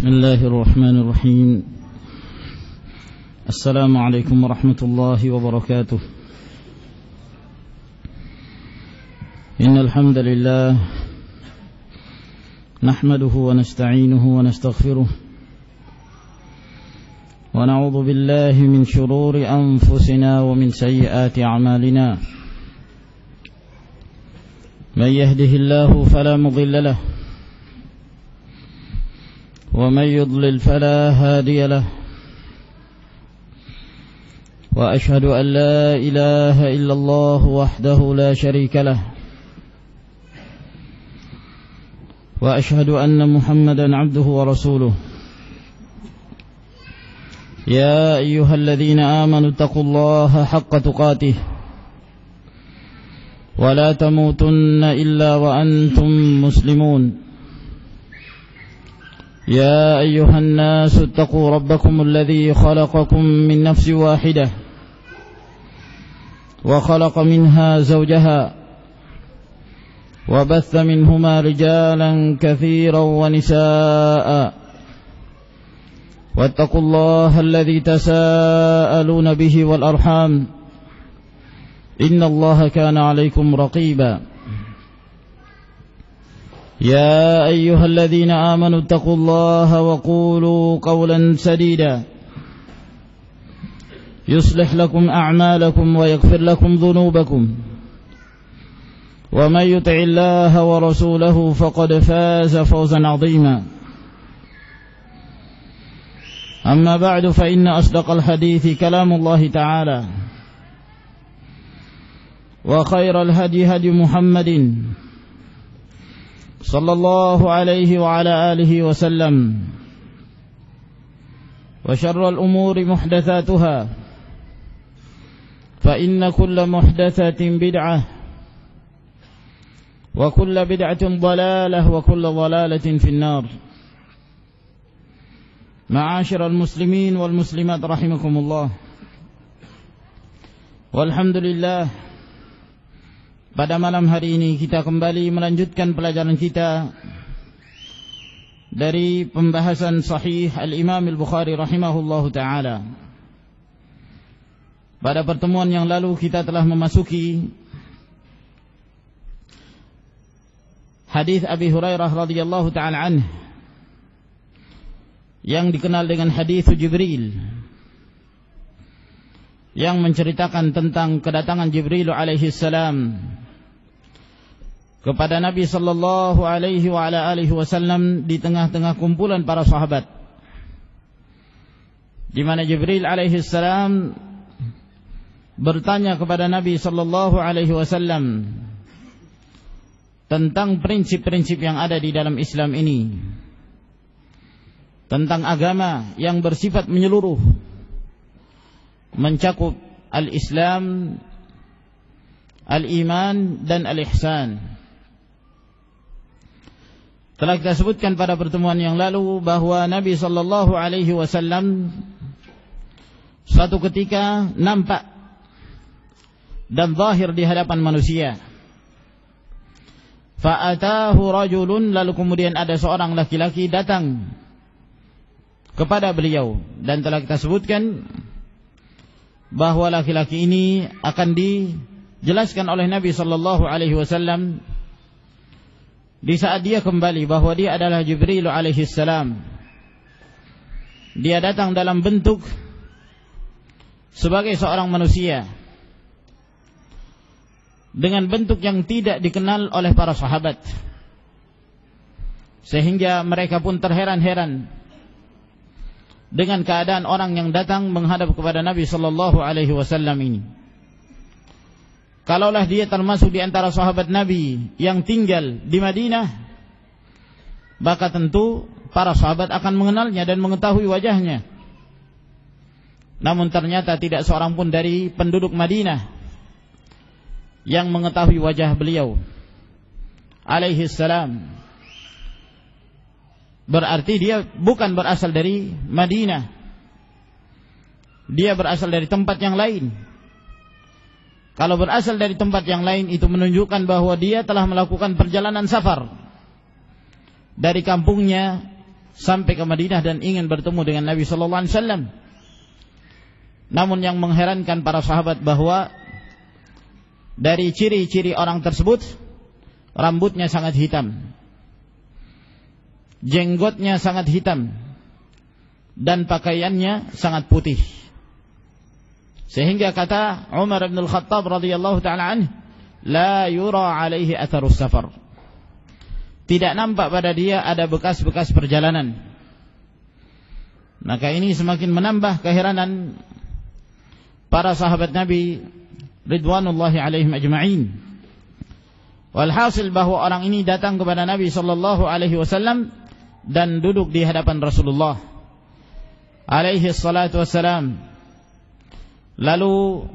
بسم الله الرحمن الرحيم. السلام عليكم ورحمة الله وبركاته. إن الحمد لله نحمده ونستعينه ونستغفره ونعوذ بالله من شرور أنفسنا ومن سيئات أعمالنا. من يهده الله فلا مضل له ومن يضلل فلا هادي له. وأشهد أن لا إله إلا الله وحده لا شريك له. وأشهد أن محمدا عبده ورسوله. يا أيها الذين آمنوا اتقوا الله حق تقاته ولا تموتن إلا وأنتم مسلمون. يا أيها الناس اتقوا ربكم الذي خلقكم من نفس واحدة وخلق منها زوجها وبث منهما رجالا كثيرا ونساء واتقوا الله الذي تساءلون به والأرحام إن الله كان عليكم رقيبا. يا أيها الذين آمنوا اتقوا الله وقولوا قولا سديدا يصلح لكم أعمالكم ويغفر لكم ذنوبكم ومن يطع الله ورسوله فقد فاز فوزا عظيما. أما بعد فإن أصدق الحديث كلام الله تعالى وخير الهدي هدي محمد صلى الله عليه وعلى آله وسلم. وشر الأمور محدثاتها فإن كل محدثة بدعة وكل بدعة ضلالة وكل ضلالة في النار. معاشر المسلمين والمسلمات رحمكم الله. Walhamdulillah, pada malam hari ini kita kembali melanjutkan pelajaran kita dari pembahasan Sahih Al-Imam Al-Bukhari rahimahullahu ta'ala. Pada pertemuan yang lalu kita telah memasuki hadis Abi Hurairah radhiyallahu ta'ala anhu yang dikenal dengan hadis Jibril, yang menceritakan tentang kedatangan Jibril alaihi salam kepada Nabi sallallahu alaihi wa ala alihi wasallam di tengah-tengah kumpulan para sahabat, di mana Jibril alaihi salam bertanya kepada Nabi sallallahu alaihi wasallam tentang prinsip-prinsip yang ada di dalam Islam ini, tentang agama yang bersifat menyeluruh, mencakup al-Islam, al-iman dan al-ihsan. Telah kita sebutkan pada pertemuan yang lalu bahwa Nabi sallallahu alaihi wasallam suatu ketika nampak dan zahir di hadapan manusia. Fa'atahu rajulun, lalu kemudian ada seorang laki-laki datang kepada beliau, dan telah kita sebutkan bahwa laki-laki ini akan dijelaskan oleh Nabi sallallahu alaihi wasallam di saat dia kembali bahwa dia adalah Jibril alaihi salam. Dia datang dalam bentuk sebagai seorang manusia, dengan bentuk yang tidak dikenal oleh para sahabat, sehingga mereka pun terheran-heran dengan keadaan orang yang datang menghadap kepada Nabi sallallahu alaihi wasallam ini. Kalaulah dia termasuk di antara sahabat Nabi yang tinggal di Madinah, maka tentu para sahabat akan mengenalnya dan mengetahui wajahnya. Namun ternyata tidak seorang pun dari penduduk Madinah yang mengetahui wajah beliau alaihi salam. Berarti dia bukan berasal dari Madinah, dia berasal dari tempat yang lain. Kalau berasal dari tempat yang lain, itu menunjukkan bahwa dia telah melakukan perjalanan safar dari kampungnya sampai ke Madinah dan ingin bertemu dengan Nabi sallallahu alaihi wasallam. Namun yang mengherankan para sahabat bahwa dari ciri-ciri orang tersebut, rambutnya sangat hitam, jenggotnya sangat hitam, dan pakaiannya sangat putih. Sehingga kata Umar bin Al-Khattab radhiyallahu ta'ala anhu, la yura alaihi atharus safar. Tidak nampak pada dia ada bekas-bekas perjalanan. Maka ini semakin menambah keheranan para sahabat Nabi ridwanullahi alaihim ajma'in. Walhasil bahwa orang ini datang kepada Nabi sallallahu alaihi wasallam dan duduk di hadapan Rasulullah alaihi salatu wassalam, lalu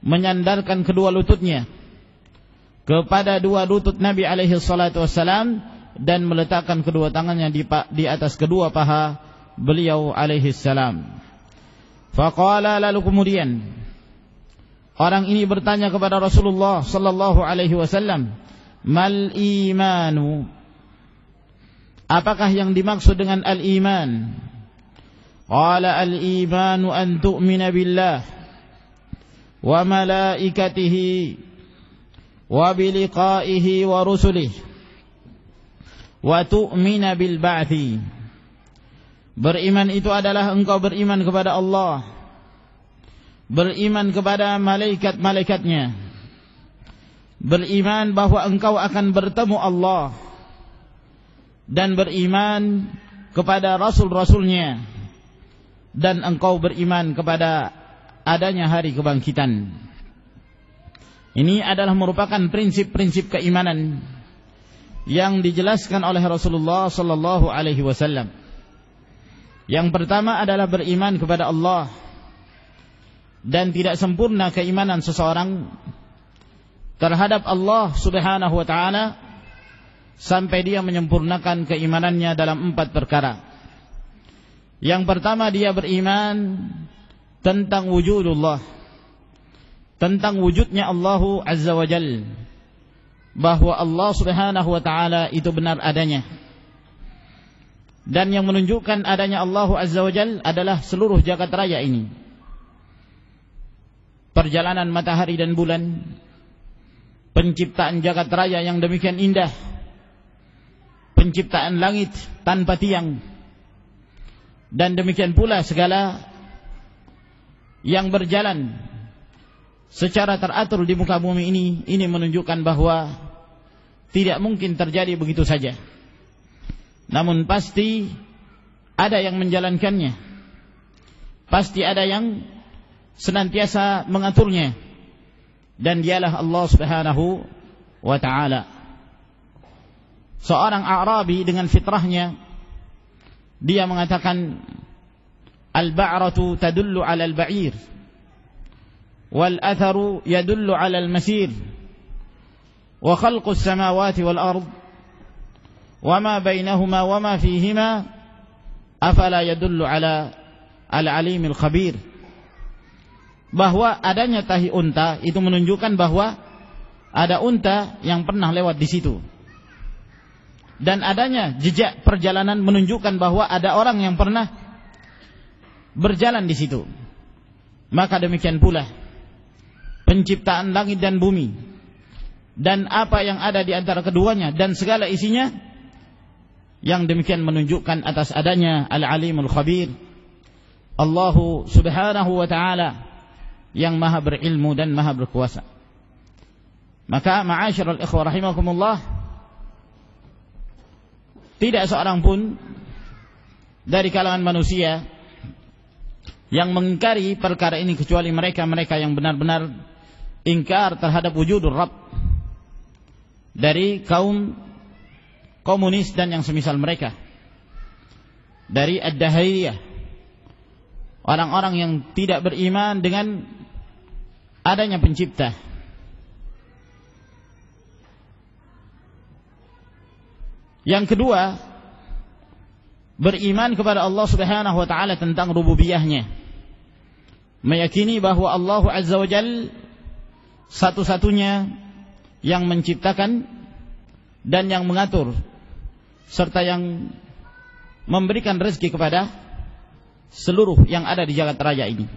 menyandarkan kedua lututnya kepada dua lutut Nabi alaihi salatu wassalam dan meletakkan kedua tangannya di atas kedua paha beliau alaihi salam. Faqala, lalu kemudian orang ini bertanya kepada Rasulullah sallallahu alaihi wasallam, mal imanu, apakah yang dimaksud dengan al-iman? Qala al-imanu an tu'mina billah wa malaikatihi wa biliqaihi wa rusulihi wa tu'mina bil ba'thi. Beriman itu adalah engkau beriman kepada Allah, beriman kepada malaikat-malaikatnya, beriman bahwa engkau akan bertemu Allah, dan beriman kepada rasul-rasulnya, dan engkau beriman kepada adanya hari kebangkitan. Ini adalah merupakan prinsip-prinsip keimanan yang dijelaskan oleh Rasulullah sallallahu alaihi wasallam. Yang pertama adalah beriman kepada Allah, dan tidak sempurna keimanan seseorang terhadap Allah Subhanahu wa taala sampai dia menyempurnakan keimanannya dalam 4 perkara. Yang pertama, dia beriman tentang wujudullah, tentang wujudnya Allah Azza wa Jalla, bahwa Allah Subhanahu wa taala itu benar adanya. Dan yang menunjukkan adanya Allah Azza wa Jalla adalah seluruh jagat raya ini, perjalanan matahari dan bulan, penciptaan jagat raya yang demikian indah, penciptaan langit tanpa tiang, dan demikian pula segala yang berjalan secara teratur di muka bumi ini menunjukkan bahwa tidak mungkin terjadi begitu saja. Namun pasti ada yang menjalankannya, pasti ada yang senantiasa mengaturnya, dan dialah Allah Subhanahu wa ta'ala. Seorang A'rabi dengan fitrahnya, dia mengatakan, al-ba'ratu tadullu 'ala al-ba'ir wal atharu yadullu 'ala al-masir wa khalqus samawati wal ard wa ma bainahuma wa ma fihima afala yadullu 'ala al-alimil khabir. Bahwa adanya tahi unta itu menunjukkan bahwa ada unta yang pernah lewat di situ, dan adanya jejak perjalanan menunjukkan bahwa ada orang yang pernah berjalan di situ. Maka demikian pula penciptaan langit dan bumi dan apa yang ada di antara keduanya dan segala isinya, yang demikian menunjukkan atas adanya Al-Alimul Khabir, Allah Subhanahu wa ta'ala yang maha berilmu dan maha berkuasa. Maka ma'asyiral ikhwah rahimakumullah, tidak seorang pun dari kalangan manusia yang mengingkari perkara ini kecuali mereka yang benar-benar ingkar terhadap wujudur Rabb, dari kaum komunis dan yang semisal mereka, dari ad-dahriyah, orang-orang yang tidak beriman dengan adanya pencipta. Yang kedua, beriman kepada Allah Subhanahu wa ta'ala tentang rububiyahnya, meyakini bahwa Allah Azza wa Jalla satu-satunya yang menciptakan dan yang mengatur, serta yang memberikan rezeki kepada seluruh yang ada di jagat raya ini.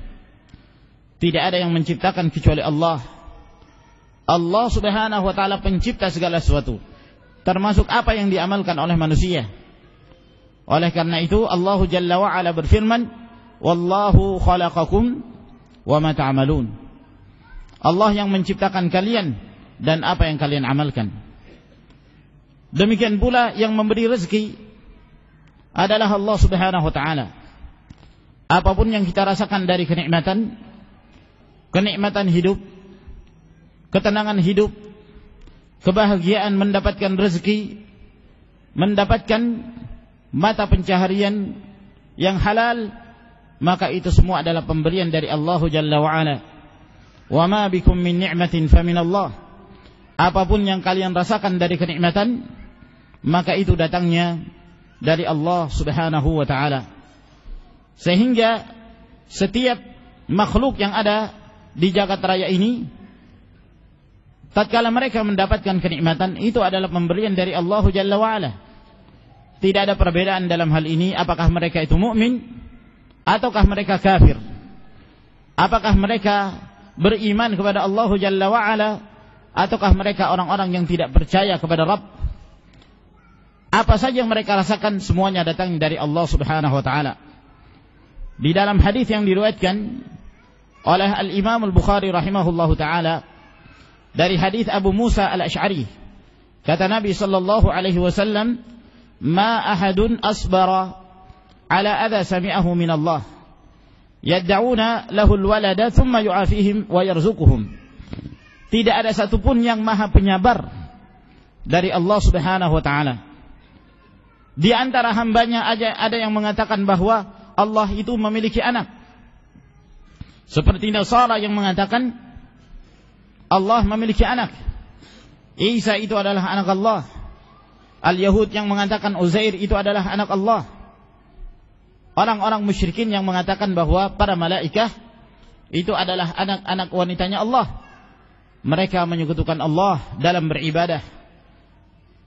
Tidak ada yang menciptakan kecuali Allah. Allah Subhanahu wa ta'ala pencipta segala sesuatu, termasuk apa yang diamalkan oleh manusia. Oleh karena itu Allah Jalla wa Ala berfirman, wallahu khalaqakum wa ma ta'malun. Allah yang menciptakan kalian dan apa yang kalian amalkan. Demikian pula yang memberi rezeki adalah Allah Subhanahu wa ta'ala. Apapun yang kita rasakan dari kenikmatan hidup, ketenangan hidup, kebahagiaan mendapatkan rezeki, mendapatkan mata pencaharian yang halal, maka itu semua adalah pemberian dari Allah Jalla wa Ala. Wa ma bikum min ni'matin fa min Allah. Apapun yang kalian rasakan dari kenikmatan, maka itu datangnya dari Allah Subhanahu wa ta'ala. Sehingga setiap makhluk yang ada di jagat raya ini, tatkala mereka mendapatkan kenikmatan, itu adalah pemberian dari Allah Jalla wa Ala. Tidak ada perbedaan dalam hal ini, apakah mereka itu mukmin ataukah mereka kafir, apakah mereka beriman kepada Allah Jalla wa Ala ataukah mereka orang-orang yang tidak percaya kepada Rabb. Apa saja yang mereka rasakan semuanya datang dari Allah Subhanahu wa ta'ala. Di dalam hadis yang diriwayatkan oleh Al-Imam Al-Bukhari rahimahullahu ta'ala dari hadis Abu Musa Al-Asy'ari, kata Nabi sallallahu alaihi wasallam, ma ahadun asbara ala adha sami'ahu min Allah yad'una lahu al-walada thumma yu'afihim wa yarzuquhum. Tidak ada satupun yang maha penyabar dari Allah Subhanahu wa ta'ala. Di antara hambanya ada yang mengatakan bahwa Allah itu memiliki anak, seperti Nasara yang mengatakan Allah memiliki anak, Isa itu adalah anak Allah. Al-Yahud yang mengatakan Uzair itu adalah anak Allah. Orang-orang musyrikin yang mengatakan bahwa para malaikah itu adalah anak-anak wanitanya Allah. Mereka menyekutukan Allah dalam beribadah.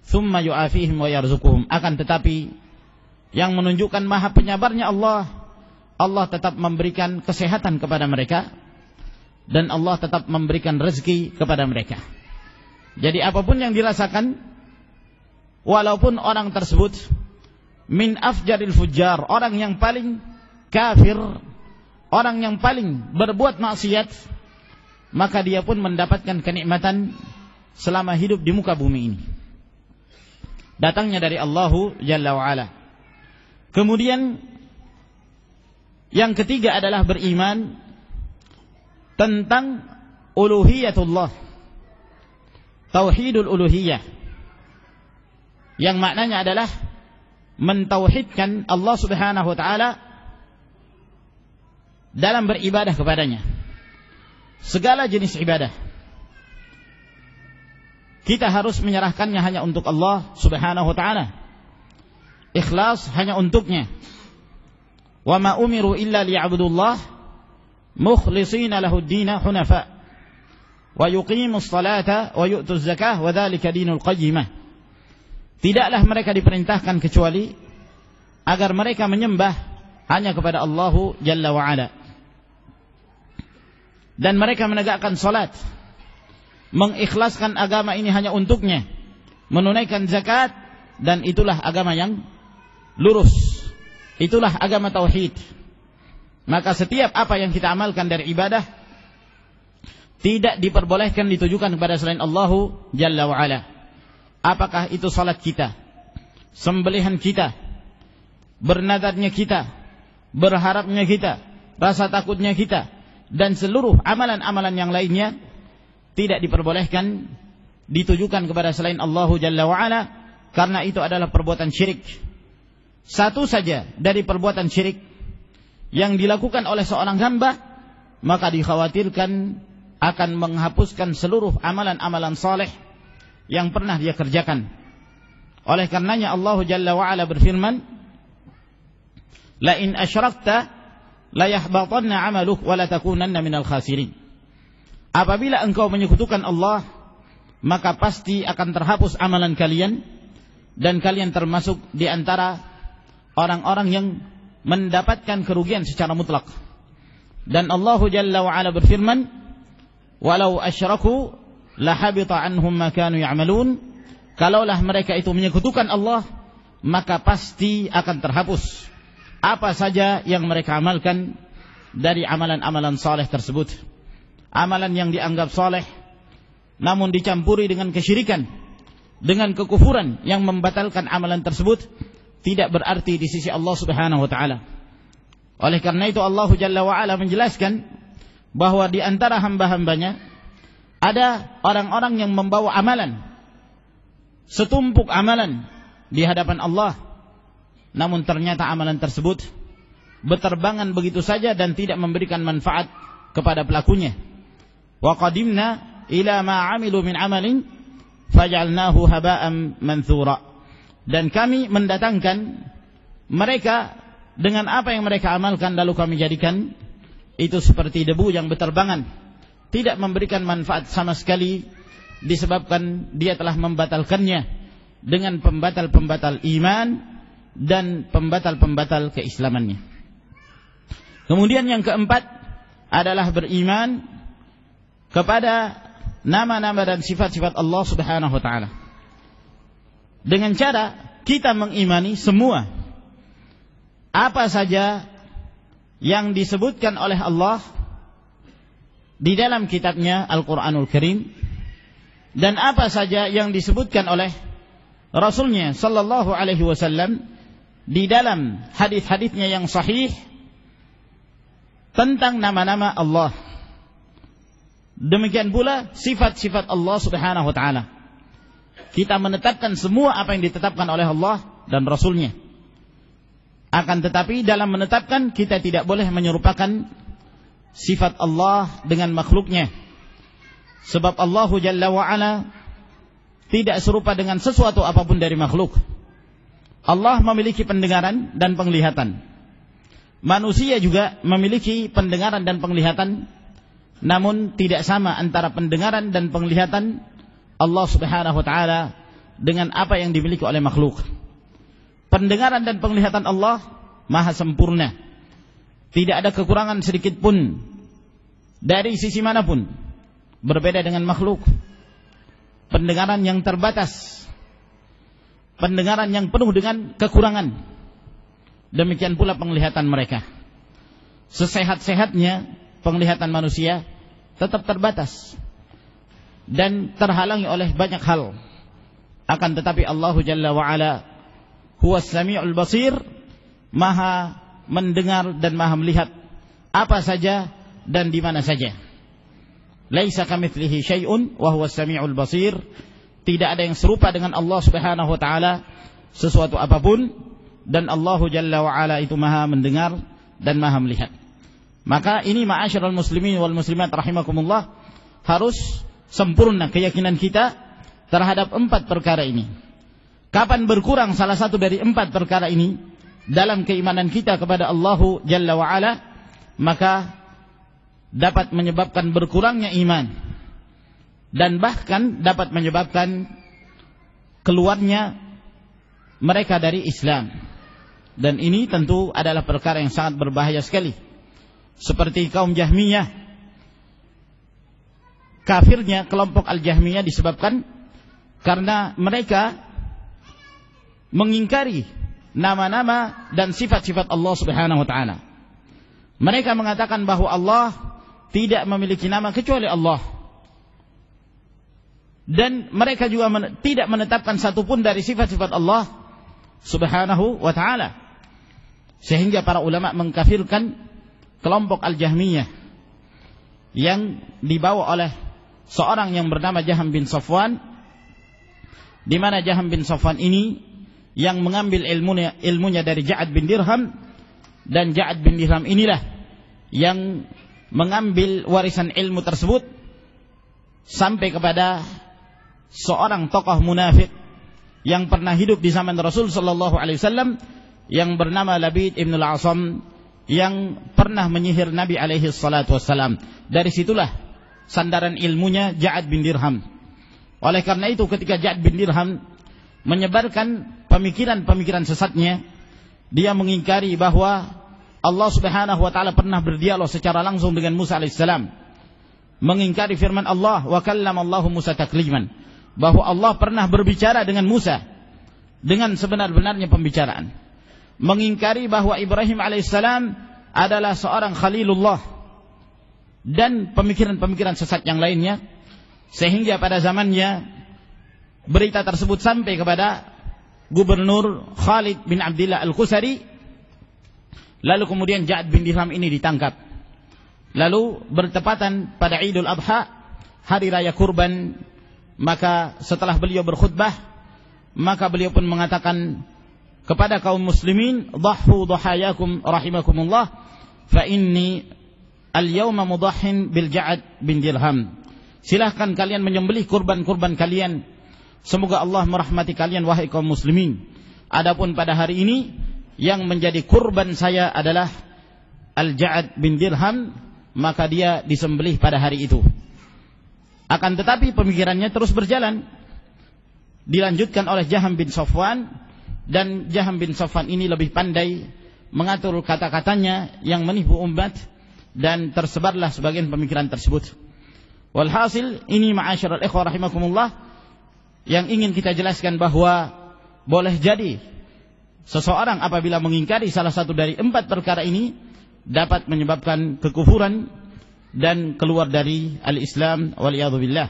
Thumma yu'afihim wa yarzuquhum. Akan tetapi yang menunjukkan maha penyabarnya Allah, Allah tetap memberikan kesehatan kepada mereka dan Allah tetap memberikan rezeki kepada mereka. Jadi apapun yang dirasakan, walaupun orang tersebut min afjaril fujjar, orang yang paling kafir, orang yang paling berbuat maksiat, maka dia pun mendapatkan kenikmatan selama hidup di muka bumi ini. Datangnya dari Allah Jalla wa Ala. Kemudian yang ketiga adalah beriman tentang uluhiyatullah, tauhidul uluhiyah, yang maknanya adalah mentauhidkan Allah Subhanahu wa ta'ala dalam beribadah kepadanya. Segala jenis ibadah kita harus menyerahkannya hanya untuk Allah Subhanahu wa ta'ala. Ikhlas hanya untuknya. Wa ma umiru illa liya'budullah mukhlishina lahud-dina hunafa wa yuqimus salata wa yu'tuz zakah wa dzalika dinul qayyimah. Tidaklah mereka diperintahkan kecuali agar mereka menyembah hanya kepada Allah Jalla wa Ala, dan mereka menegakkan salat, mengikhlaskan agama ini hanya untuknya, menunaikan zakat, dan itulah agama yang lurus, itulah agama tauhid. Maka setiap apa yang kita amalkan dari ibadah tidak diperbolehkan ditujukan kepada selain Allah Jalla wa Ala. Apakah itu salat kita, sembelihan kita, bernadarnya kita, berharapnya kita, rasa takutnya kita, dan seluruh amalan-amalan yang lainnya tidak diperbolehkan ditujukan kepada selain Allah Jalla wa Ala, karena itu adalah perbuatan syirik. Satu saja dari perbuatan syirik yang dilakukan oleh seorang hamba, maka dikhawatirkan akan menghapuskan seluruh amalan-amalan saleh yang pernah dia kerjakan. Oleh karenanya Allah Jalla wa Ala berfirman, la in asyrakta la yahbatanna 'amaluk wa la takunanna minal khasirin. Apabila engkau menyekutukan Allah, maka pasti akan terhapus amalan kalian dan kalian termasuk di antara orang-orang yang mendapatkan kerugian secara mutlak. Dan Allah Jalla wa Ala berfirman, "Walau asyraku lahabita anhum ma kanu ya'malun." Kalaulah mereka itu menyekutukan Allah, maka pasti akan terhapus apa saja yang mereka amalkan dari amalan-amalan saleh tersebut. Amalan yang dianggap saleh namun dicampuri dengan kesyirikan, dengan kekufuran yang membatalkan amalan tersebut, tidak berarti di sisi Allah Subhanahu wa taala. Oleh karena itu Allah Jalla wa Ala menjelaskan bahwa di antara hamba-hambanya ada orang-orang yang membawa amalan, setumpuk amalan di hadapan Allah, namun ternyata amalan tersebut berterbangan begitu saja dan tidak memberikan manfaat kepada pelakunya. Wa qadimna ila ma 'amilu min 'amalin faj'alnahu haba'an manthura. Dan kami mendatangkan mereka dengan apa yang mereka amalkan, lalu kami jadikan itu seperti debu yang berterbangan, tidak memberikan manfaat sama sekali, disebabkan dia telah membatalkannya dengan pembatal-pembatal iman dan pembatal-pembatal keislamannya. Kemudian yang keempat adalah beriman kepada nama-nama dan sifat-sifat Allah Subhanahu wa taala. Dengan cara kita mengimani semua apa saja yang disebutkan oleh Allah di dalam kitabnya Al-Quranul Karim, dan apa saja yang disebutkan oleh Rasulnya Sallallahu Alaihi Wasallam di dalam hadis-hadisnya yang sahih tentang nama-nama Allah. Demikian pula sifat-sifat Allah Subhanahu wa taala. Kita menetapkan semua apa yang ditetapkan oleh Allah dan Rasulnya. Akan tetapi dalam menetapkan kita tidak boleh menyerupakan sifat Allah dengan makhluknya. Sebab Allah Jalla wa Ala tidak serupa dengan sesuatu apapun dari makhluk. Allah memiliki pendengaran dan penglihatan. Manusia juga memiliki pendengaran dan penglihatan, namun tidak sama antara pendengaran dan penglihatan Allah Subhanahu wa taala dengan apa yang dimiliki oleh makhluk. Pendengaran dan penglihatan Allah maha sempurna, tidak ada kekurangan sedikit pun dari sisi manapun. Berbeda dengan makhluk, pendengaran yang terbatas, pendengaran yang penuh dengan kekurangan. Demikian pula penglihatan mereka. Sesehat-sehatnya penglihatan manusia tetap terbatas dan terhalangi oleh banyak hal. Akan tetapi Allah Jalla wa Ala Huwas Sami'ul Basir, maha mendengar dan maha melihat apa saja dan di mana saja. Laisa kamitslihi syai'un wa huwas sami'ul basir. Tidak ada yang serupa dengan Allah Subhanahu wa taala sesuatu apapun, dan Allah Jalla wa Ala itu maha mendengar dan maha melihat. Maka ini ma'asyiral muslimin wal muslimat rahimakumullah, harus sempurna keyakinan kita terhadap 4 perkara ini. Kapan berkurang salah satu dari 4 perkara ini dalam keimanan kita kepada Allah Jalla wa Ala, maka dapat menyebabkan berkurangnya iman dan bahkan dapat menyebabkan keluarnya mereka dari Islam. Dan ini tentu adalah perkara yang sangat berbahaya sekali. Seperti kaum Jahmiyah, kafirnya kelompok Al-Jahmiyah disebabkan karena mereka mengingkari nama-nama dan sifat-sifat Allah Subhanahu wa taala. Mereka mengatakan bahwa Allah tidak memiliki nama kecuali Allah. Dan mereka juga tidak menetapkan satupun dari sifat-sifat Allah Subhanahu wa taala. Sehingga para ulama mengkafirkan kelompok Al-Jahmiyah yang dibawa oleh seorang yang bernama Jaham bin Safwan, di mana Jaham bin Safwan ini yang mengambil ilmunya dari Ja'ad bin Dirham, dan Ja'ad bin Dirham inilah yang mengambil warisan ilmu tersebut sampai kepada seorang tokoh munafik yang pernah hidup di zaman Rasul sallallahu alaihi wasallam yang bernama Labid ibn al-Asam, yang pernah menyihir Nabi alaihi salatu wassalam. Dari situlah sandaran ilmunya Ja'ad bin Dirham. Oleh karena itu ketika Ja'ad bin Dirham menyebarkan pemikiran-pemikiran sesatnya dia mengingkari bahwa Allah Subhanahu wa taala pernah berdialog secara langsung dengan Musa alaihissalam, mengingkari firman Allah, wa kallamallahu Musa takliman, bahwa Allah pernah berbicara dengan Musa dengan sebenar-benarnya pembicaraan, mengingkari bahwa Ibrahim alaihissalam adalah seorang khalilullah, dan pemikiran-pemikiran sesat yang lainnya, sehingga pada zamannya berita tersebut sampai kepada Gubernur Khalid bin Abdullah Al-Qusari. Lalu kemudian Ja'ad bin Dirham ini ditangkap. Lalu bertepatan pada Idul Adha, hari raya kurban, maka setelah beliau berkhutbah, maka beliau pun mengatakan kepada kaum muslimin, "Dhahhu dhahayakum rahimakumullah, fa inni al-yawma mudahhin bil Ja'ad bin Dirham." Silahkan kalian menyembelih kurban-kurban kalian, semoga Allah merahmati kalian wahai kaum muslimin. Adapun pada hari ini yang menjadi kurban saya adalah Al-Ja'ad bin Dirham, maka dia disembelih pada hari itu. Akan tetapi pemikirannya terus berjalan, dilanjutkan oleh Jaham bin Safwan, dan Jaham bin Safwan ini lebih pandai mengatur kata-katanya yang menipu umat, dan tersebarlah sebagian pemikiran tersebut. Walhasil ini ma'asyiral ikhwah rahimakumullah, yang ingin kita jelaskan bahwa boleh jadi seseorang apabila mengingkari salah satu dari 4 perkara ini dapat menyebabkan kekufuran dan keluar dari al-Islam waliyadzubillah.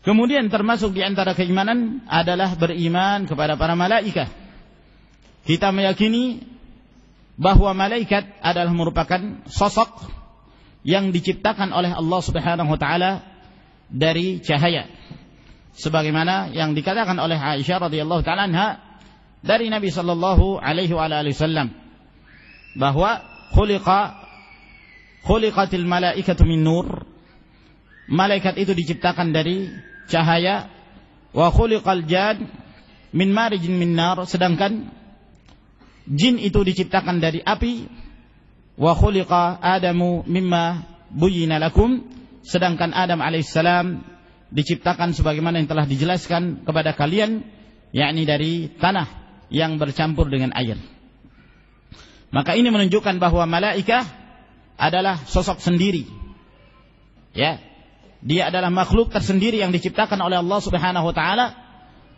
Kemudian termasuk di antara keimanan adalah beriman kepada para malaikat. Kita meyakini bahwa malaikat adalah merupakan sosok yang diciptakan oleh Allah Subhanahu wa taala dari cahaya, sebagaimana yang dikatakan oleh Aisyah radhiyallahu taala anha dari Nabi sallallahu alaihi wasallam, bahwa khuliqatil malaikatu min nur, malaikat itu diciptakan dari cahaya, wa khuliqal jan min marijin min nar, sedangkan jin itu diciptakan dari api, wa khuliqa Adamu mimma buyyina lakum, sedangkan Adam alaihissalam diciptakan sebagaimana yang telah dijelaskan kepada kalian, yakni dari tanah yang bercampur dengan air. Maka ini menunjukkan bahwa malaikat adalah sosok sendiri, ya, dia adalah makhluk tersendiri yang diciptakan oleh Allah Subhanahu wa taala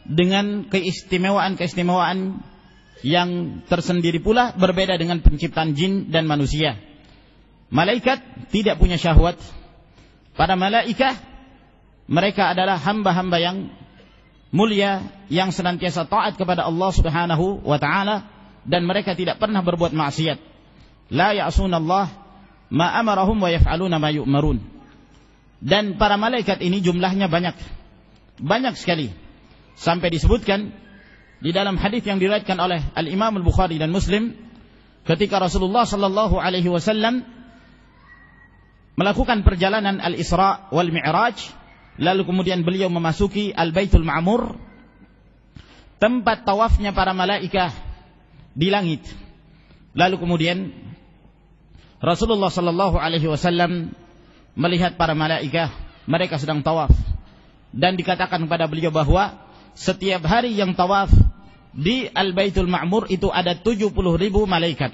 dengan keistimewaan yang tersendiri pula, berbeda dengan penciptaan jin dan manusia. Malaikat tidak punya syahwat. Para malaikat, mereka adalah hamba-hamba yang mulia, yang senantiasa taat kepada Allah Subhanahu wa taala, dan mereka tidak pernah berbuat maksiat. La ya'sunallah ma amarahum wa yaf'aluna ma yu'marun. Dan para malaikat ini jumlahnya banyak sekali, sampai disebutkan di dalam hadis yang diriwayatkan oleh Al-Imam Al-Bukhari dan Muslim, ketika Rasulullah sallallahu alaihi wasallam melakukan perjalanan Al-Isra wal Mi'raj, lalu kemudian beliau memasuki Al-Baitul Ma'mur, tempat tawafnya para malaikat di langit. Lalu kemudian Rasulullah sallallahu alaihi wasallam melihat para malaikat, mereka sedang tawaf, dan dikatakan kepada beliau bahwa setiap hari yang tawaf di Al-Baitul Ma'mur itu ada 70.000 malaikat.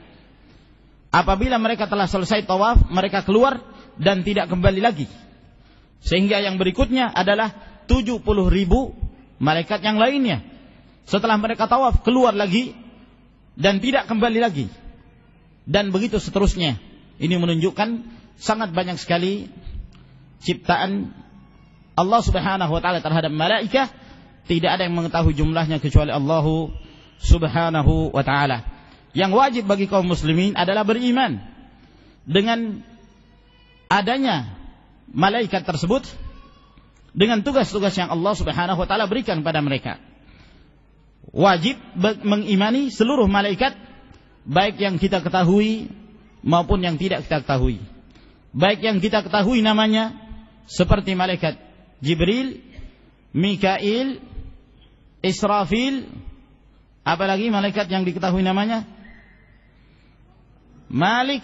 Apabila mereka telah selesai tawaf, mereka keluar dan tidak kembali lagi. Sehingga yang berikutnya adalah 70.000 malaikat yang lainnya. Setelah mereka tawaf, keluar lagi dan tidak kembali lagi. Dan begitu seterusnya. Ini menunjukkan sangat banyak sekali ciptaan Allah Subhanahu wa taala terhadap malaikat. Tidak ada yang mengetahui jumlahnya kecuali Allah Subhanahu wa ta'ala. Yang wajib bagi kaum muslimin adalah beriman dengan adanya malaikat tersebut, dengan tugas-tugas yang Allah Subhanahu wa ta'ala berikan pada mereka. Wajib mengimani seluruh malaikat, baik yang kita ketahui maupun yang tidak kita ketahui. Baik yang kita ketahui namanya, seperti malaikat Jibril, Mikail, Israfil, apalagi malaikat yang diketahui namanya Malik,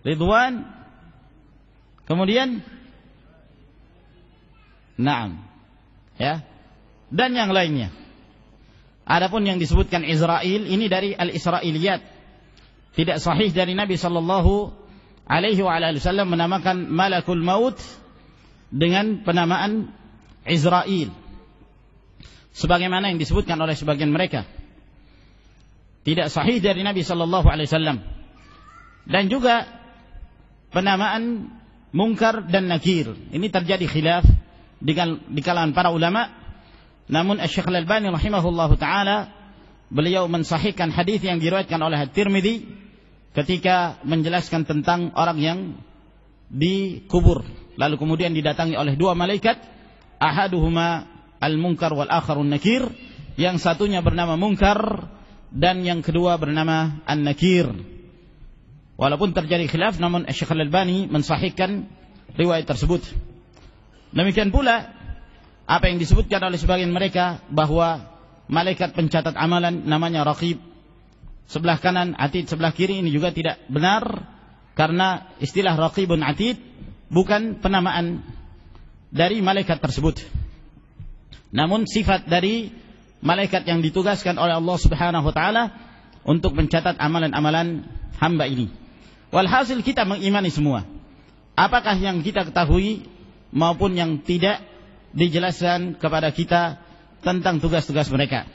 Ridwan, kemudian Naam, ya, dan yang lainnya. Adapun yang disebutkan Israil ini dari al-Israiliyat. Tidak sahih dari Nabi sallallahu alaihi wasallam menamakan malakul maut dengan penamaan Israil, sebagaimana yang disebutkan oleh sebagian mereka. Tidak sahih dari Nabi sallallahu alaihi wasallam. Dan juga penamaan Munkar dan Nakir. Ini terjadi khilaf di kalangan para ulama. Namun Asy-Syaikh Al-Albani rahimahullahu taala beliau mensahihkan hadis yang diriwayatkan oleh At-Tirmidzi ketika menjelaskan tentang orang yang dikubur lalu kemudian didatangi oleh dua malaikat, ahaduhuma al-munkar wal akharun nakir, yang satunya bernama Munkar dan yang kedua bernama An-Nakir. Walaupun terjadi khilaf, namun Asy-Syaikh Al-Albani mensahihkan riwayat tersebut. Demikian pula apa yang disebutkan oleh sebagian mereka bahwa malaikat pencatat amalan namanya Raqib, sebelah kanan, Atid sebelah kiri, ini juga tidak benar, karena istilah Raqibun Atid bukan penamaan dari malaikat tersebut, namun sifat dari malaikat yang ditugaskan oleh Allah Subhanahu wa taala untuk mencatat amalan-amalan hamba ini. Walhasil kita mengimani semua, apakah yang kita ketahui maupun yang tidak dijelaskan kepada kita tentang tugas-tugas mereka.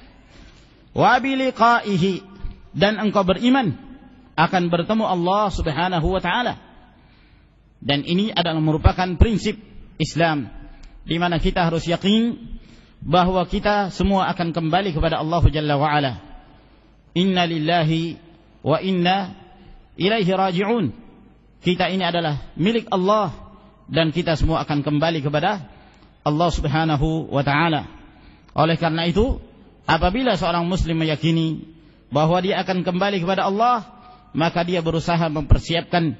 Wa bi liqaihi, dan engkau beriman akan bertemu Allah Subhanahu wa taala. Dan ini adalah merupakan prinsip Islam, di mana kita harus yakin bahwa kita semua akan kembali kepada Allah Jalla wa Ala. Inna lillahi wa inna ilaihi raji'un. Kita ini adalah milik Allah dan kita semua akan kembali kepada Allah Subhanahu wa taala. Oleh karena itu, apabila seorang muslim meyakini bahwa dia akan kembali kepada Allah, maka dia berusaha mempersiapkan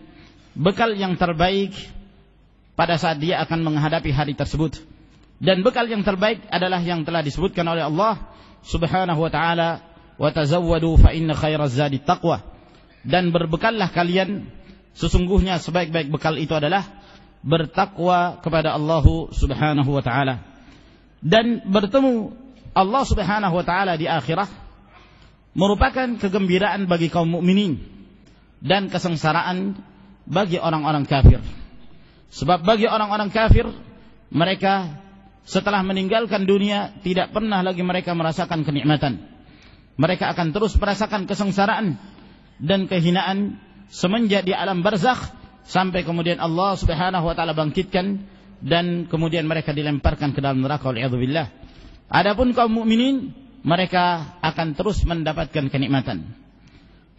bekal yang terbaik pada saat dia akan menghadapi hari tersebut. Dan bekal yang terbaik adalah yang telah disebutkan oleh Allah Subhanahu wa taala, wa tazawwadu fa inna khairaz zadi taqwa. Dan berbekallah kalian, sesungguhnya sebaik-baik bekal itu adalah bertakwa kepada Allah Subhanahu wa taala. Dan bertemu Allah Subhanahu wa taala di akhirah merupakan kegembiraan bagi kaum mukminin dan kesengsaraan bagi orang-orang kafir. Sebab bagi orang-orang kafir, mereka setelah meninggalkan dunia tidak pernah lagi mereka merasakan kenikmatan. Mereka akan terus merasakan kesengsaraan dan kehinaan semenjak di alam barzakh, sampai kemudian Allah Subhanahu wa taala bangkitkan dan kemudian mereka dilemparkan ke dalam neraka wal'iyadzubillah. Adapun kaum mukminin, mereka akan terus mendapatkan kenikmatan.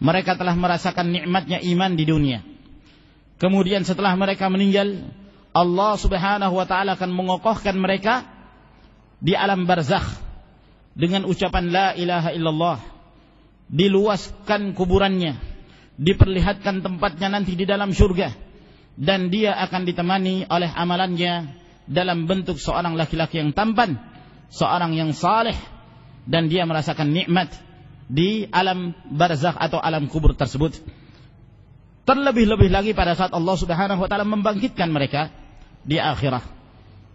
Mereka telah merasakan nikmatnya iman di dunia. Kemudian setelah mereka meninggal, Allah Subhanahu wa taala akan mengokohkan mereka di alam barzakh dengan ucapan la ilaha illallah. Diluaskan kuburannya, diperlihatkan tempatnya nanti di dalam surga, dan dia akan ditemani oleh amalannya dalam bentuk seorang laki-laki yang tampan, seorang yang saleh, dan dia merasakan nikmat di alam barzakh atau alam kubur tersebut. Terlebih-lebih lagi pada saat Allah Subhanahu wa taala membangkitkan mereka di akhirah.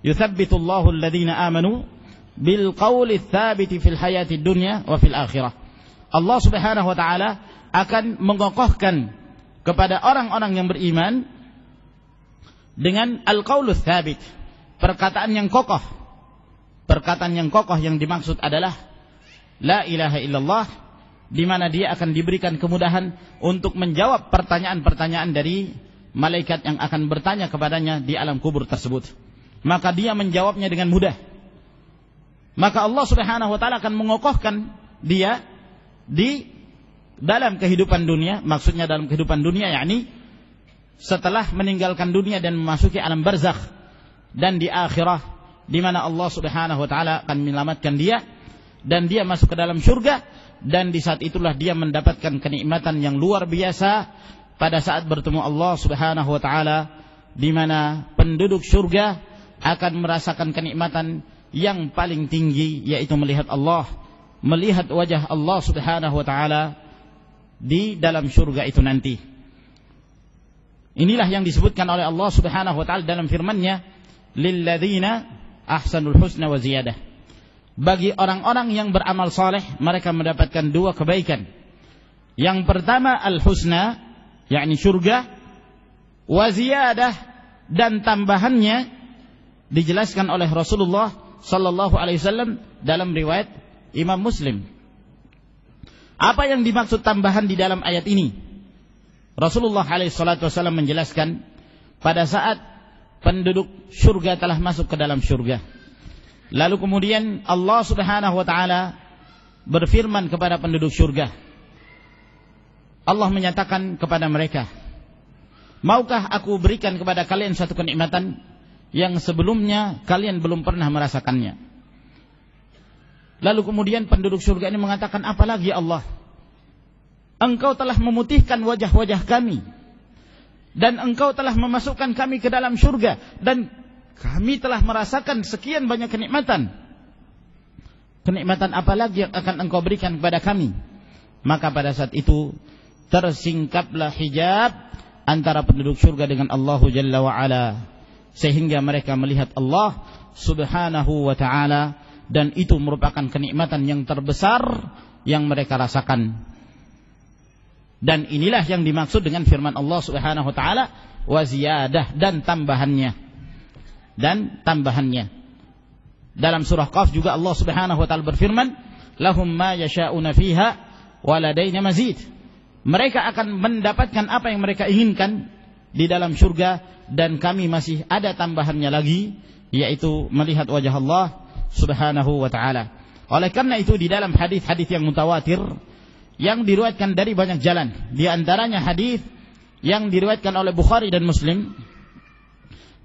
Yuthabbitullahu alladhina amanu bil qawli tsabiti fil hayati dunya wa fil akhirah. Allah Subhanahu wa taala akan mengokohkan kepada orang-orang yang beriman dengan al-qaulus tsabit, perkataan yang kokoh. Perkataan yang kokoh yang dimaksud adalah la ilaha illallah, di mana dia akan diberikan kemudahan untuk menjawab pertanyaan-pertanyaan dari malaikat yang akan bertanya kepadanya di alam kubur tersebut. Maka dia menjawabnya dengan mudah. Maka Allah Subhanahu wa taala akan mengokohkan dia di dalam kehidupan dunia, maksudnya dalam kehidupan dunia yakni setelah meninggalkan dunia dan memasuki alam barzakh, dan di akhirah di mana Allah Subhanahu wa taala akan menyelamatkan dia dan dia masuk ke dalam surga, dan di saat itulah dia mendapatkan kenikmatan yang luar biasa pada saat bertemu Allah Subhanahu wa taala, di mana penduduk surga akan merasakan kenikmatan yang paling tinggi, yaitu melihat Allah, melihat wajah Allah Subhanahu wa taala di dalam surga itu nanti. Inilah yang disebutkan oleh Allah Subhanahu wa taala dalam firman-Nya, lilladzina ahsanul husna wa ziyadah. bagi orang-orang yang beramal saleh, mereka mendapatkan dua kebaikan. Yang pertama al-husna, yakni surga, wa ziyadah, dan tambahannya dijelaskan oleh Rasulullah sallallahu alaihi wasallam dalam riwayat Imam Muslim. Apa yang dimaksud tambahan di dalam ayat ini? Rasulullah alaihi wasallam menjelaskan pada saat penduduk surga telah masuk ke dalam surga, lalu kemudian Allah Subhanahu wa taala berfirman kepada penduduk surga. Allah menyatakan kepada mereka, maukah aku berikan kepada kalian satu kenikmatan yang sebelumnya kalian belum pernah merasakannya? Lalu kemudian penduduk surga ini mengatakan, apalagi Allah? Engkau telah memutihkan wajah-wajah kami, dan engkau telah memasukkan kami ke dalam surga, dan kami telah merasakan sekian banyak kenikmatan. Kenikmatan apa lagi yang akan engkau berikan kepada kami? Maka pada saat itu tersingkaplah hijab antara penduduk surga dengan Allah Jalla wa Ala, sehingga mereka melihat Allah Subhanahu wa ta'ala, dan itu merupakan kenikmatan yang terbesar yang mereka rasakan. Dan inilah yang dimaksud dengan firman Allah Subhanahu wa ta'ala, wa ziyadah, dan tambahannya. Dan tambahannya. Dalam surah Qaf juga Allah Subhanahu wa ta'ala berfirman, lahum ma yasha'una fiha wa ladaina mazid. Mereka akan mendapatkan apa yang mereka inginkan di dalam surga, dan kami masih ada tambahannya lagi, yaitu melihat wajah Allah Subhanahu wa ta'ala. Oleh karena itu di dalam hadis-hadis yang mutawatir yang diriwayatkan dari banyak jalan, di antaranya hadis yang diriwayatkan oleh Bukhari dan Muslim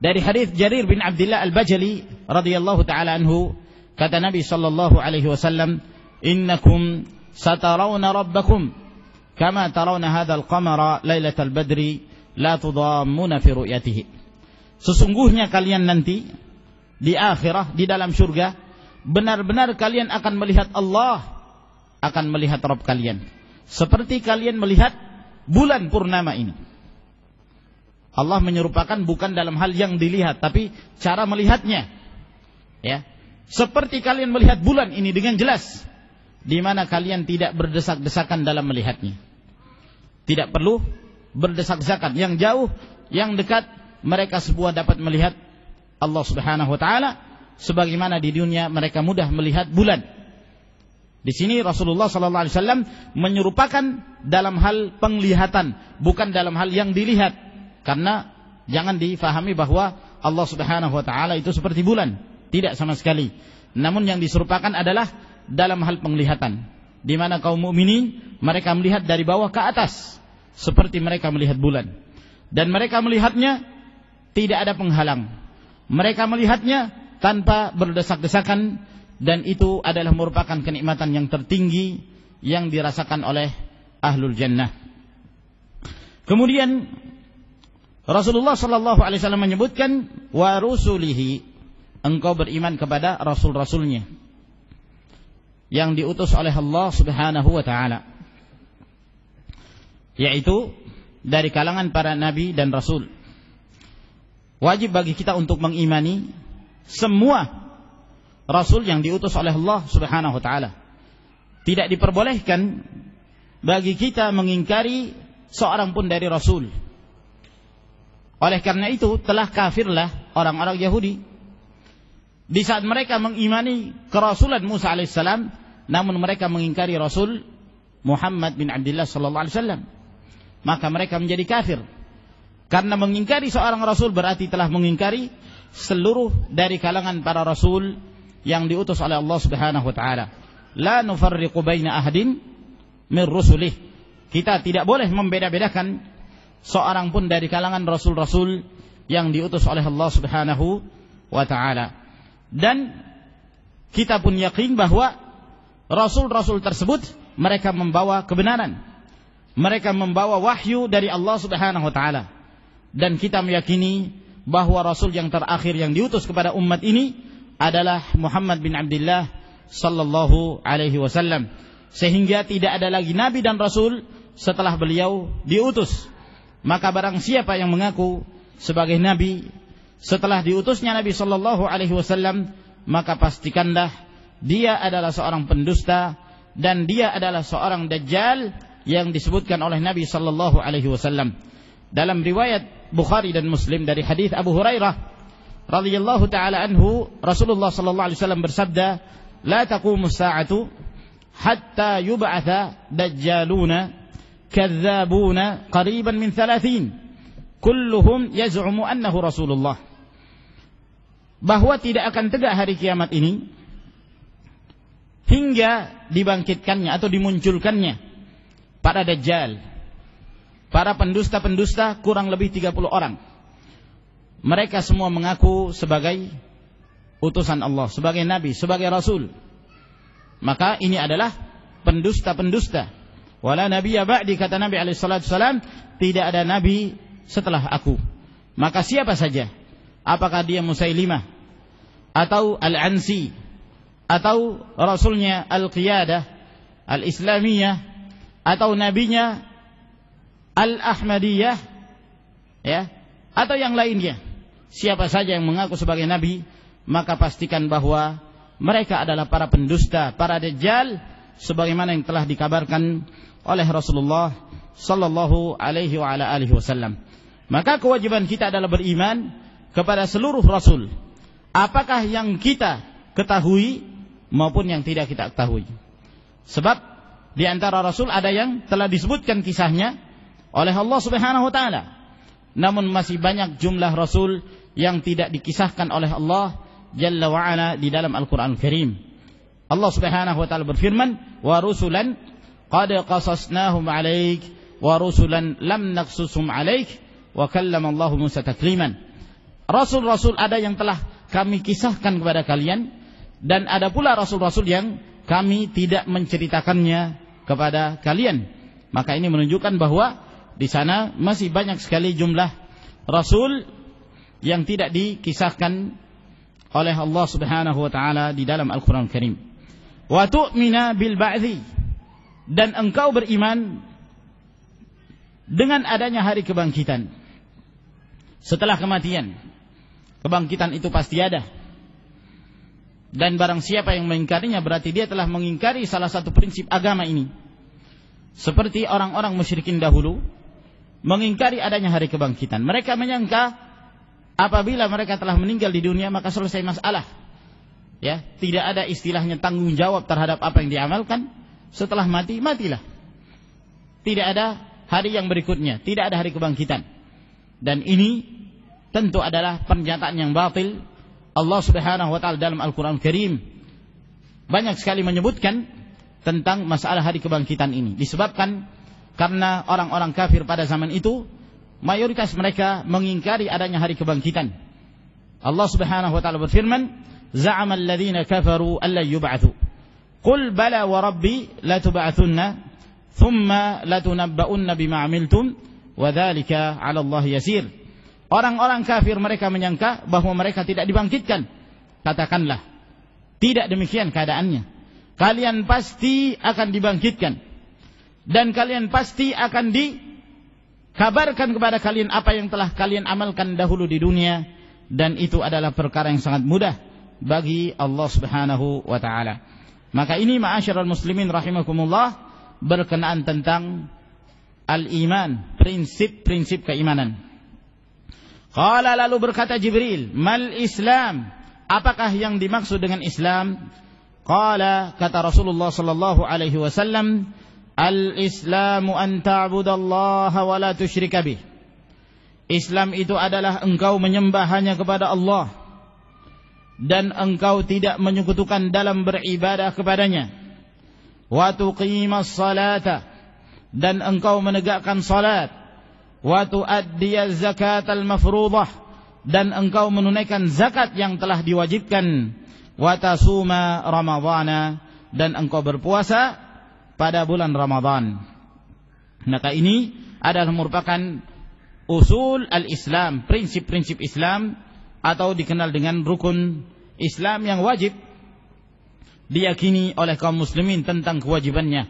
dari hadis Jarir bin Abdullah Al-Bajali radhiyallahu taala anhu, kata Nabi sallallahu alaihi wasallam, innakum satarawna rabbakum kama tarawna hadzal qamara lailatal badri la tudammuna fi ru'yatihi. Sesungguhnya kalian nanti di akhirah, di dalam surga, benar-benar kalian akan melihat Allah, akan melihat Rabb kalian seperti kalian melihat bulan purnama ini. Allah menyerupakan bukan dalam hal yang dilihat, tapi cara melihatnya, ya, seperti kalian melihat bulan ini dengan jelas, di mana kalian tidak berdesak-desakan dalam melihatnya. Tidak perlu berdesak-desakan. Yang jauh, yang dekat, mereka semua dapat melihat Allah Subhanahu wa ta'ala, sebagaimana di dunia mereka mudah melihat bulan. Di sini Rasulullah sallallahu alaihi wasallam menyerupakan dalam hal penglihatan, bukan dalam hal yang dilihat. Karena jangan difahami bahwa Allah Subhanahu wa ta'ala itu seperti bulan. Tidak sama sekali. Namun yang diserupakan adalah dalam hal penglihatan, di mana kaum mukminin mereka melihat dari bawah ke atas seperti mereka melihat bulan, dan mereka melihatnya tidak ada penghalang. Mereka melihatnya tanpa berdesak-desakan, dan itu adalah merupakan kenikmatan yang tertinggi yang dirasakan oleh ahlul jannah. Kemudian Rasulullah sallallahu alaihi wasallam menyebutkan, wa rusulihi, engkau beriman kepada rasul-rasulnya yang diutus oleh Allah Subhanahu wa ta'ala, yaitu dari kalangan para nabi dan rasul. Wajib bagi kita untuk mengimani semua rasul yang diutus oleh Allah Subhanahu wa ta'ala. Tidak diperbolehkan bagi kita mengingkari seorang pun dari rasul. Oleh karena itu telah kafirlah orang-orang Yahudi di saat mereka mengimani kerasulan Musa alaihissalam, namun mereka mengingkari Rasul Muhammad bin Abdullah sallallahu alaihi wasallam. Maka mereka menjadi kafir. Karena mengingkari seorang rasul berarti telah mengingkari seluruh dari kalangan para rasul yang diutus oleh Allah Subhanahu wa taala. La nufarriqu baina ahadin min rusulih. Kita tidak boleh membeda-bedakan seorang pun dari kalangan rasul-rasul yang diutus oleh Allah Subhanahu wa taala. Dan kita pun yakin bahwa rasul-rasul tersebut mereka membawa kebenaran. Mereka membawa wahyu dari Allah Subhanahu wa taala. Dan kita meyakini bahwa rasul yang terakhir yang diutus kepada umat ini adalah Muhammad bin Abdullah sallallahu alaihi wasallam, sehingga tidak ada lagi nabi dan rasul setelah beliau diutus. Maka barang siapa yang mengaku sebagai nabi setelah diutusnya Nabi sallallahu alaihi wasallam, maka pastikanlah dia adalah seorang pendusta dan dia adalah seorang dajjal yang disebutkan oleh Nabi sallallahu alaihi wasallam. Dalam riwayat Bukhari dan Muslim dari hadis Abu Hurairah radhiyallahu taala anhu, Rasulullah sallallahu alaihi wasallam bersabda, "La taqumus sa'atu hatta yub'atha dajjaluna kadzabuna qariban min 30 kulluhum yaz'umu annahu Rasulullah." Bahwa tidak akan tegak hari kiamat ini hingga dibangkitkannya atau dimunculkannya para dajjal, para pendusta-pendusta, kurang lebih 30 orang. Mereka semua mengaku sebagai utusan Allah, sebagai nabi, sebagai rasul. Maka ini adalah pendusta-pendusta. Wala nabiyya ba'di, kata Nabi alaihi salatu wasallam, tidak ada nabi setelah aku. Maka siapa saja, apakah dia Musailimah atau Al-Ansi atau rasulnya Al-Qiyadah Al-Islamiyah atau nabinya Al-Ahmadiyah, ya, atau yang lainnya, siapa saja yang mengaku sebagai nabi, maka pastikan bahwa mereka adalah para pendusta, para dajjal, sebagaimana yang telah dikabarkan oleh Rasulullah sallallahu alaihi wa ala alihi wasallam. Maka kewajiban kita adalah beriman kepada seluruh rasul, apakah yang kita ketahui maupun yang tidak kita ketahui. Sebab di antara rasul ada yang telah disebutkan kisahnya oleh Allah Subhanahu wa taala. Namun masih banyak jumlah rasul yang tidak dikisahkan oleh Allah Jalla wa ala di dalam Al-Qur'an Karim. Allah Subhanahu wa taala berfirman, "Wa rusulan qad qasasnahum 'alaik wa rusulan lam naqsusum 'alaik wa kallama Allah Musa takliman." Rasul-rasul ada yang telah kami kisahkan kepada kalian, dan ada pula rasul-rasul yang kami tidak menceritakannya kepada kalian. Maka ini menunjukkan bahwa di sana masih banyak sekali jumlah rasul yang tidak dikisahkan oleh Allah Subhanahu wa taala di dalam Al-Qur'an Karim. Wa tu'mina bil ba'thi, dan engkau beriman dengan adanya hari kebangkitan. Setelah kematian, kebangkitan itu pasti ada. Dan barang siapa yang mengingkarinya berarti dia telah mengingkari salah satu prinsip agama ini. Seperti orang-orang musyrikin dahulu mengingkari adanya hari kebangkitan. Mereka menyangka apabila mereka telah meninggal di dunia maka selesai masalah. Ya, tidak ada istilahnya tanggung jawab terhadap apa yang diamalkan. Setelah mati, matilah. Tidak ada hari yang berikutnya, tidak ada hari kebangkitan. Dan ini tentu adalah pernyataan yang batil. Allah Subhanahu wa taala dalam Al-Qur'an Karim banyak sekali menyebutkan tentang masalah hari kebangkitan ini, disebabkan karena orang-orang kafir pada zaman itu mayoritas mereka mengingkari adanya hari kebangkitan. Allah Subhanahu wa taala berfirman, "Za'ama alladziina kafaru alla yub'atsu." Qul bala wa rabbi la tub'atsunna thumma latunabba'unna bima 'amiltum wa dzalika 'ala Allah yasir. Orang-orang kafir mereka menyangka bahwa mereka tidak dibangkitkan. Katakanlah, tidak demikian keadaannya. Kalian pasti akan dibangkitkan, dan kalian pasti akan dikabarkan kepada kalian apa yang telah kalian amalkan dahulu di dunia, dan itu adalah perkara yang sangat mudah bagi Allah Subhanahu wa taala. Maka ini ma'asyiral muslimin rahimakumullah berkenaan tentang al-iman, prinsip-prinsip keimanan. Qala, lalu berkata Jibril, "Mal Islam?" Apakah yang dimaksud dengan Islam? Qala, kata Rasulullah sallallahu alaihi wasallam, "Al-Islamu an ta'budallaha wa la tusyrika bih." Islam itu adalah engkau menyembah hanya kepada Allah dan engkau tidak menyekutukan dalam beribadah kepadanya. Wa tuqimas salata, dan engkau menegakkan salat. Wa tu'addiyaz zakatal mafruḍah, dan engkau menunaikan zakat yang telah diwajibkan. Wa tasuma ramadhana, dan engkau berpuasa pada bulan Ramadan. Maka ini adalah merupakan usul al-Islam, prinsip-prinsip Islam, atau dikenal dengan rukun Islam yang wajib diyakini oleh kaum muslimin tentang kewajibannya.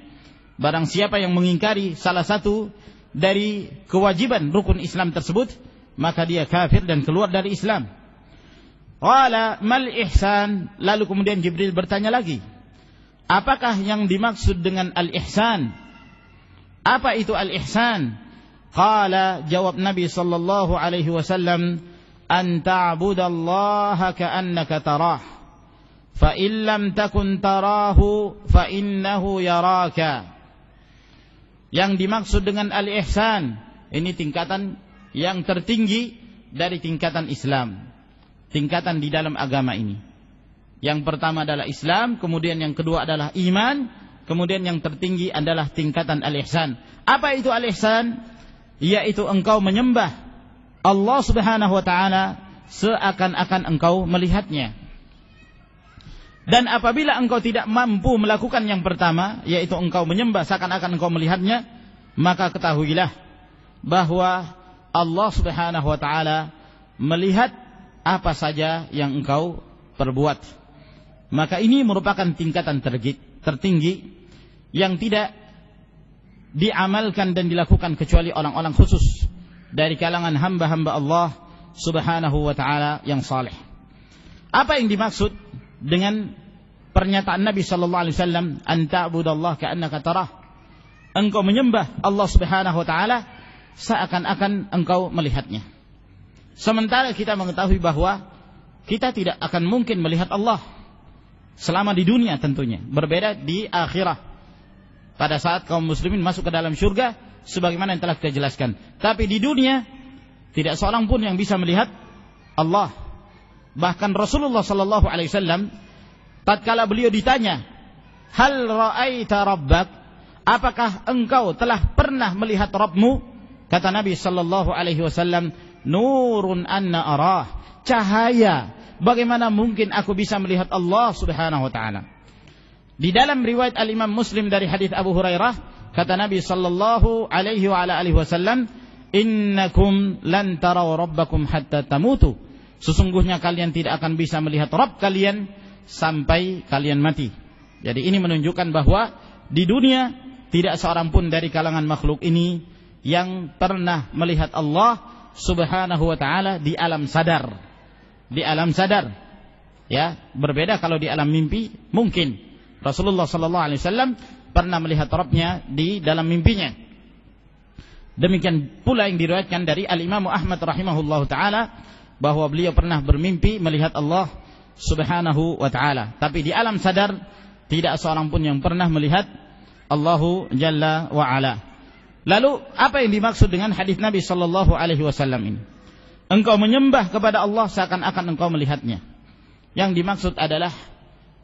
Barang siapa yang mengingkari salah satu dari kewajiban rukun Islam tersebut, maka dia kafir dan keluar dari Islam. Qala mal ihsan, lalu kemudian Jibril bertanya lagi, apakah yang dimaksud dengan al-ihsan? Apa itu al-ihsan? Qala, jawab Nabi sallallahu alaihi wasallam, an ta'budallaha ka'annaka tarah, fa in lam takun tarahu fa innahu yaraka. Yang dimaksud dengan al-ihsan, ini tingkatan yang tertinggi dari tingkatan Islam, tingkatan di dalam agama ini. Yang pertama adalah Islam, kemudian yang kedua adalah iman, kemudian yang tertinggi adalah tingkatan al-ihsan. Apa itu al-ihsan? Yaitu engkau menyembah Allah Subhanahu wa ta'ala seakan-akan engkau melihatnya. Dan apabila engkau tidak mampu melakukan yang pertama, yaitu engkau menyembah seakan-akan engkau melihatnya, maka ketahuilah bahwa Allah Subhanahu wa ta'ala melihat apa saja yang engkau perbuat. Maka ini merupakan tingkatan tertinggi yang tidak diamalkan dan dilakukan kecuali orang-orang khusus dari kalangan hamba-hamba Allah Subhanahu wa ta'ala yang saleh. Apa yang dimaksud dengan pernyataan Nabi sallallahu alaihi wasallam, an ta'budallaha ka'annaka tarah? Engkau menyembah Allah Subhanahu wa ta'ala seakan-akan engkau melihatnya. Sementara kita mengetahui bahwa kita tidak akan mungkin melihat Allah selama di dunia tentunya. Berbeda di akhirat, pada saat kaum muslimin masuk ke dalam surga, sebagaimana yang telah kita jelaskan. Tapi di dunia tidak seorang pun yang bisa melihat Allah. Bahkan Rasulullah sallallahu alaihi wasallam tatkala beliau ditanya, hal ra'aita rabbak, apakah engkau telah pernah melihat Rabbmu? Kata Nabi sallallahu alaihi wasallam, nurun anna arah, cahaya, bagaimana mungkin aku bisa melihat Allah Subhanahu wa ta'ala. Di dalam riwayat al-Imam Muslim dari hadis Abu Hurairah, kata Nabi sallallahu alaihi wa ala alihi wasallam, innakum lan taraw rabbakum hatta tamutu, sesungguhnya kalian tidak akan bisa melihat Rabb kalian sampai kalian mati. Jadi ini menunjukkan bahwa di dunia tidak seorang pun dari kalangan makhluk ini yang pernah melihat Allah Subhanahu wa ta'ala di alam sadar. Di alam sadar, ya, berbeda kalau di alam mimpi. Mungkin Rasulullah sallallahu alaihi wasallam pernah melihat Rabbnya di dalam mimpinya. Demikian pula yang diriwayatkan dari al-Imam Ahmad rahimahullahu taala bahwa beliau pernah bermimpi melihat Allah Subhanahu wa ta'ala. Tapi di alam sadar tidak seorang pun yang pernah melihat Allahu Jalla wa Ala. Lalu apa yang dimaksud dengan hadis Nabi sallallahu alaihi wasallam ini? Engkau menyembah kepada Allah seakan-akan engkau melihatnya. Yang dimaksud adalah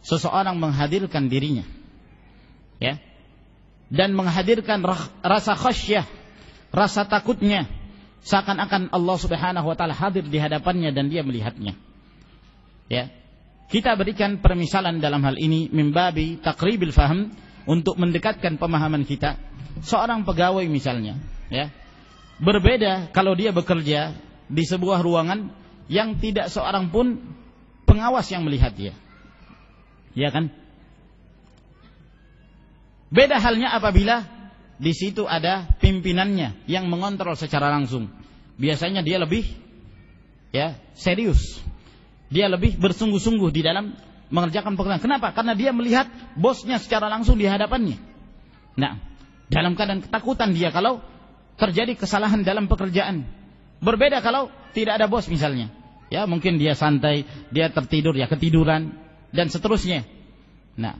seseorang menghadirkan dirinya, ya, dan menghadirkan rasa khasyah, rasa takutnya, seakan-akan Allah Subhanahu wa ta'ala hadir di hadapannya dan dia melihatnya. Ya, kita berikan permisalan dalam hal ini mimbabi taqribil faham, untuk mendekatkan pemahaman kita. Seorang pegawai misalnya, ya, berbeda kalau dia bekerja di sebuah ruangan yang tidak seorang pun pengawas yang melihat dia, ya kan? Beda halnya apabila di situ ada pimpinannya yang mengontrol secara langsung. Biasanya dia lebih, ya, serius, dia lebih bersungguh-sungguh di dalam mengerjakan pekerjaan. Kenapa? Karena dia melihat bosnya secara langsung di hadapannya. Nah, dalam keadaan ketakutan dia kalau terjadi kesalahan dalam pekerjaan. Berbeda kalau tidak ada bos misalnya, ya, mungkin dia santai, dia tertidur, ya ketiduran dan seterusnya. Nah,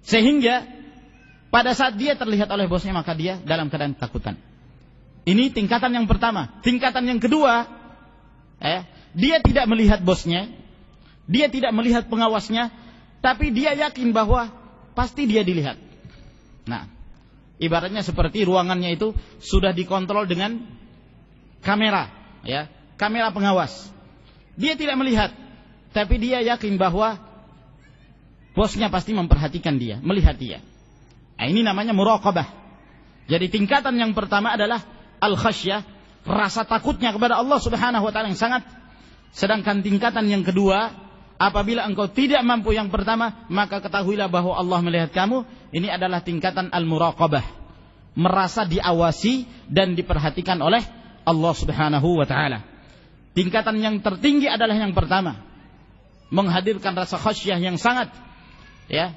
sehingga pada saat dia terlihat oleh bosnya maka dia dalam keadaan ketakutan. Ini tingkatan yang pertama. Tingkatan yang kedua, dia tidak melihat bosnya, dia tidak melihat pengawasnya, tapi dia yakin bahwa pasti dia dilihat. Nah, ibaratnya seperti ruangannya itu sudah dikontrol dengan kamera, ya, kamera pengawas. Dia tidak melihat, tapi dia yakin bahwa bosnya pasti memperhatikan dia, melihat dia. Nah, ini namanya muraqabah. Jadi tingkatan yang pertama adalah al-khasyah, rasa takutnya kepada Allah Subhanahu wa ta'ala yang sangat. Sedangkan tingkatan yang kedua, apabila engkau tidak mampu yang pertama, maka ketahuilah bahwa Allah melihat kamu. Ini adalah tingkatan al-muraqabah, merasa diawasi dan diperhatikan oleh Allah Subhanahu wa ta'ala. tingkatan yang tertinggi adalah yang pertama, menghadirkan rasa khasyah yang sangat ya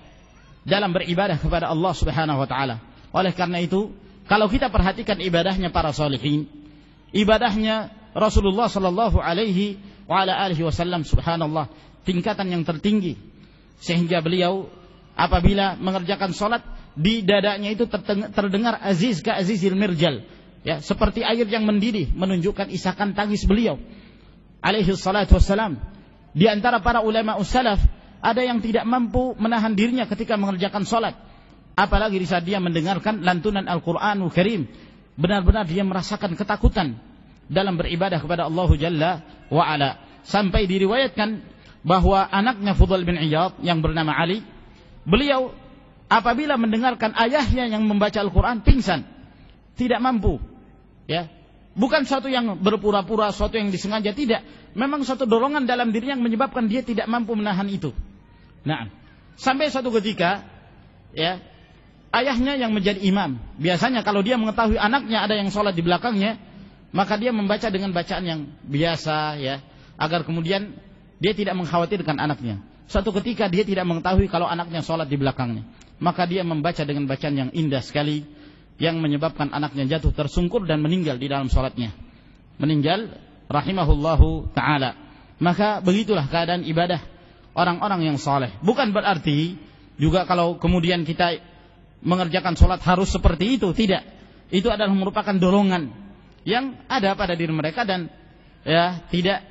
dalam beribadah kepada Allah Subhanahu wa taala. Oleh karena itu, kalau kita perhatikan ibadahnya para sholihin, ibadahnya Rasulullah sallallahu alaihi wa ala alihi wasallam, subhanallah, tingkatan yang tertinggi, sehingga beliau apabila mengerjakan salat, di dadanya itu terdengar aziz ka azizil mirjal, ya, seperti air yang mendidih, menunjukkan isakan tangis beliau alaihi salatu wassalam. Di antara para ulama ussalaf ada yang tidak mampu menahan dirinya ketika mengerjakan salat, apalagi di saat dia mendengarkan lantunan Al-Qur'anul Karim. Benar-benar dia merasakan ketakutan dalam beribadah kepada Allah Jalla wa Ala. Sampai diriwayatkan bahwa anaknya Fudhal bin Iyad yang bernama Ali, beliau apabila mendengarkan ayahnya yang membaca Al-Quran pingsan, tidak mampu, ya, bukan suatu yang berpura-pura, suatu yang disengaja, tidak, memang suatu dorongan dalam dirinya yang menyebabkan dia tidak mampu menahan itu. Nah, sampai suatu ketika, ya, ayahnya yang menjadi imam, biasanya kalau dia mengetahui anaknya ada yang sholat di belakangnya, maka dia membaca dengan bacaan yang biasa, ya, agar kemudian dia tidak mengkhawatirkan anaknya. Suatu ketika dia tidak mengetahui kalau anaknya sholat di belakangnya, maka dia membaca dengan bacaan yang indah sekali, yang menyebabkan anaknya jatuh tersungkur dan meninggal di dalam sholatnya, meninggal rahimahullahu ta'ala. Maka begitulah keadaan ibadah orang-orang yang saleh. Bukan berarti juga kalau kemudian kita mengerjakan sholat harus seperti itu, tidak. Itu adalah merupakan dorongan yang ada pada diri mereka, dan ya tidak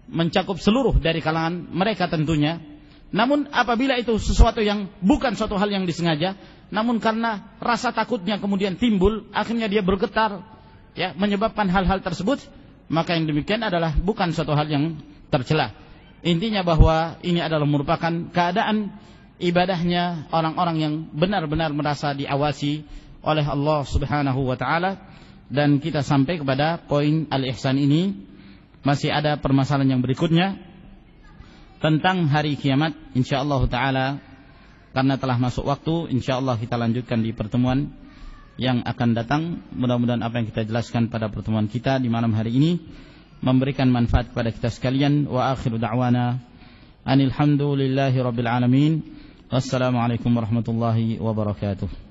mencakup seluruh dari kalangan mereka tentunya. Namun apabila itu sesuatu yang bukan suatu hal yang disengaja, namun karena rasa takutnya kemudian timbul, akhirnya dia bergetar, ya, menyebabkan hal-hal tersebut, maka yang demikian adalah bukan suatu hal yang tercela. Intinya bahwa ini adalah merupakan keadaan ibadahnya orang-orang yang benar-benar merasa diawasi oleh Allah Subhanahu wa taala. Dan kita sampai kepada poin al-ihsan ini. Masih ada permasalahan yang berikutnya tentang hari kiamat, insyaallah taala. Karena telah masuk waktu, insyaallah kita lanjutkan di pertemuan yang akan datang. Mudah-mudahan apa yang kita jelaskan pada pertemuan kita di malam hari ini memberikan manfaat kepada kita sekalian. Wa akhiru da'wana anil hamdulillahi rabbil alamin. Wassalamualaikum warahmatullahi wabarakatuh.